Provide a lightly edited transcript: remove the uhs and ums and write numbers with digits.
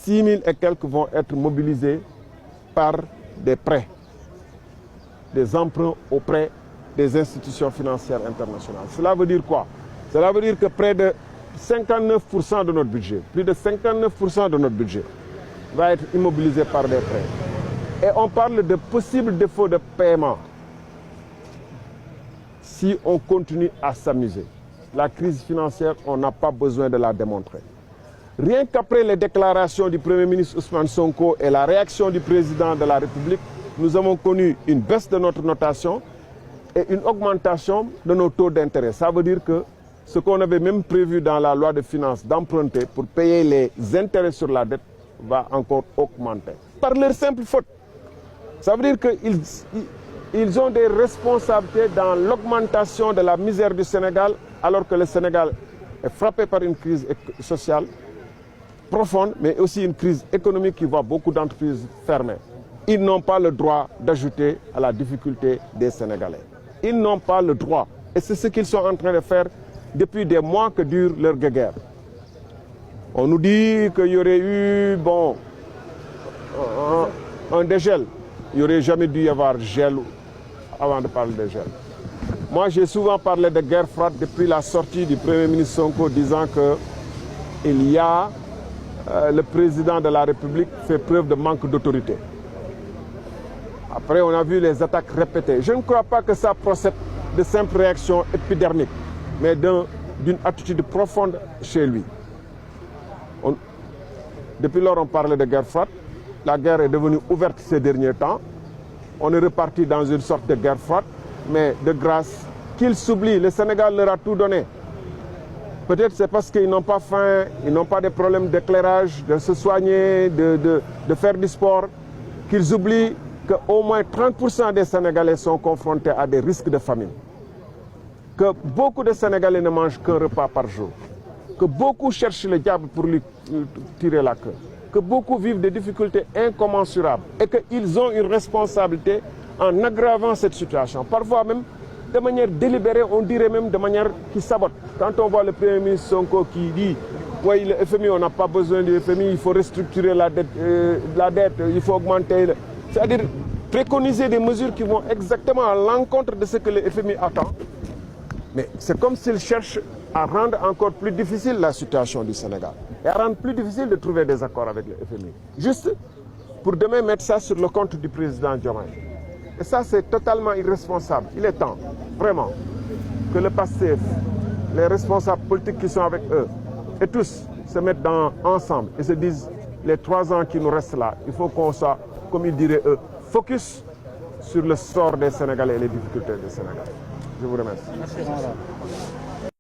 6 000 et quelques vont être mobilisés par des prêts, des emprunts auprès des institutions financières internationales. Cela veut dire quoi? Cela veut dire que près de 59% de notre budget, plus de 59% de notre budget va être immobilisé par des prêts. Et on parle de possibles défauts de paiement si on continue à s'amuser. La crise financière, on n'a pas besoin de la démontrer. Rien qu'après les déclarations du Premier ministre Ousmane Sonko et la réaction du Président de la République, nous avons connu une baisse de notre notation et une augmentation de nos taux d'intérêt. Ça veut dire que ce qu'on avait même prévu dans la loi de finances d'emprunter pour payer les intérêts sur la dette va encore augmenter. Par leur simple faute. Ça veut dire qu'ils ont des responsabilités dans l'augmentation de la misère du Sénégal, alors que le Sénégal est frappé par une crise sociale profonde, mais aussi une crise économique qui voit beaucoup d'entreprises fermer. Ils n'ont pas le droit d'ajouter à la difficulté des Sénégalais. Ils n'ont pas le droit. Et c'est ce qu'ils sont en train de faire depuis des mois que dure leur guerre. On nous dit qu'il y aurait eu un dégel. Il n'y aurait jamais dû y avoir gel avant de parler de gel. Moi, j'ai souvent parlé de guerre froide depuis la sortie du Premier ministre Sonko disant qu'il y a le président de la République fait preuve de manque d'autorité. Après, on a vu les attaques répétées. Je ne crois pas que ça procède de simples réactions épidermiques, mais d'une attitude profonde chez lui. Depuis lors, on parlait de guerre froide. La guerre est devenue ouverte ces derniers temps. On est reparti dans une sorte de guerre froide, mais de grâce, qu'ils s'oublient. Le Sénégal leur a tout donné. Peut-être c'est parce qu'ils n'ont pas faim, ils n'ont pas de problèmes d'éclairage, de se soigner, de faire du sport, qu'ils oublient qu'au moins 30% des Sénégalais sont confrontés à des risques de famine. Que beaucoup de Sénégalais ne mangent qu'un repas par jour. Que beaucoup cherchent le diable pour lui tirer la queue. Que beaucoup vivent des difficultés incommensurables. Et qu'ils ont une responsabilité en aggravant cette situation. Parfois même, de manière délibérée, on dirait même de manière qui sabote. Quand on voit le Premier ministre Sonko qui dit « Oui, le FMI, on n'a pas besoin du FMI, il faut restructurer la dette, il faut augmenter... » C'est-à-dire préconiser des mesures qui vont exactement à l'encontre de ce que le FMI attend. Mais c'est comme s'il cherche à rendre encore plus difficile la situation du Sénégal et à rendre plus difficile de trouver des accords avec le FMI. Juste pour demain mettre ça sur le compte du président Diomaye. Et ça, c'est totalement irresponsable. Il est temps, vraiment, que le PASTEF, les responsables politiques qui sont avec eux, et tous se mettent ensemble et se disent, les 3 ans qui nous restent là, il faut qu'on soit, comme ils diraient eux, focus sur le sort des Sénégalais et les difficultés des Sénégalais. Je vous remercie. Merci.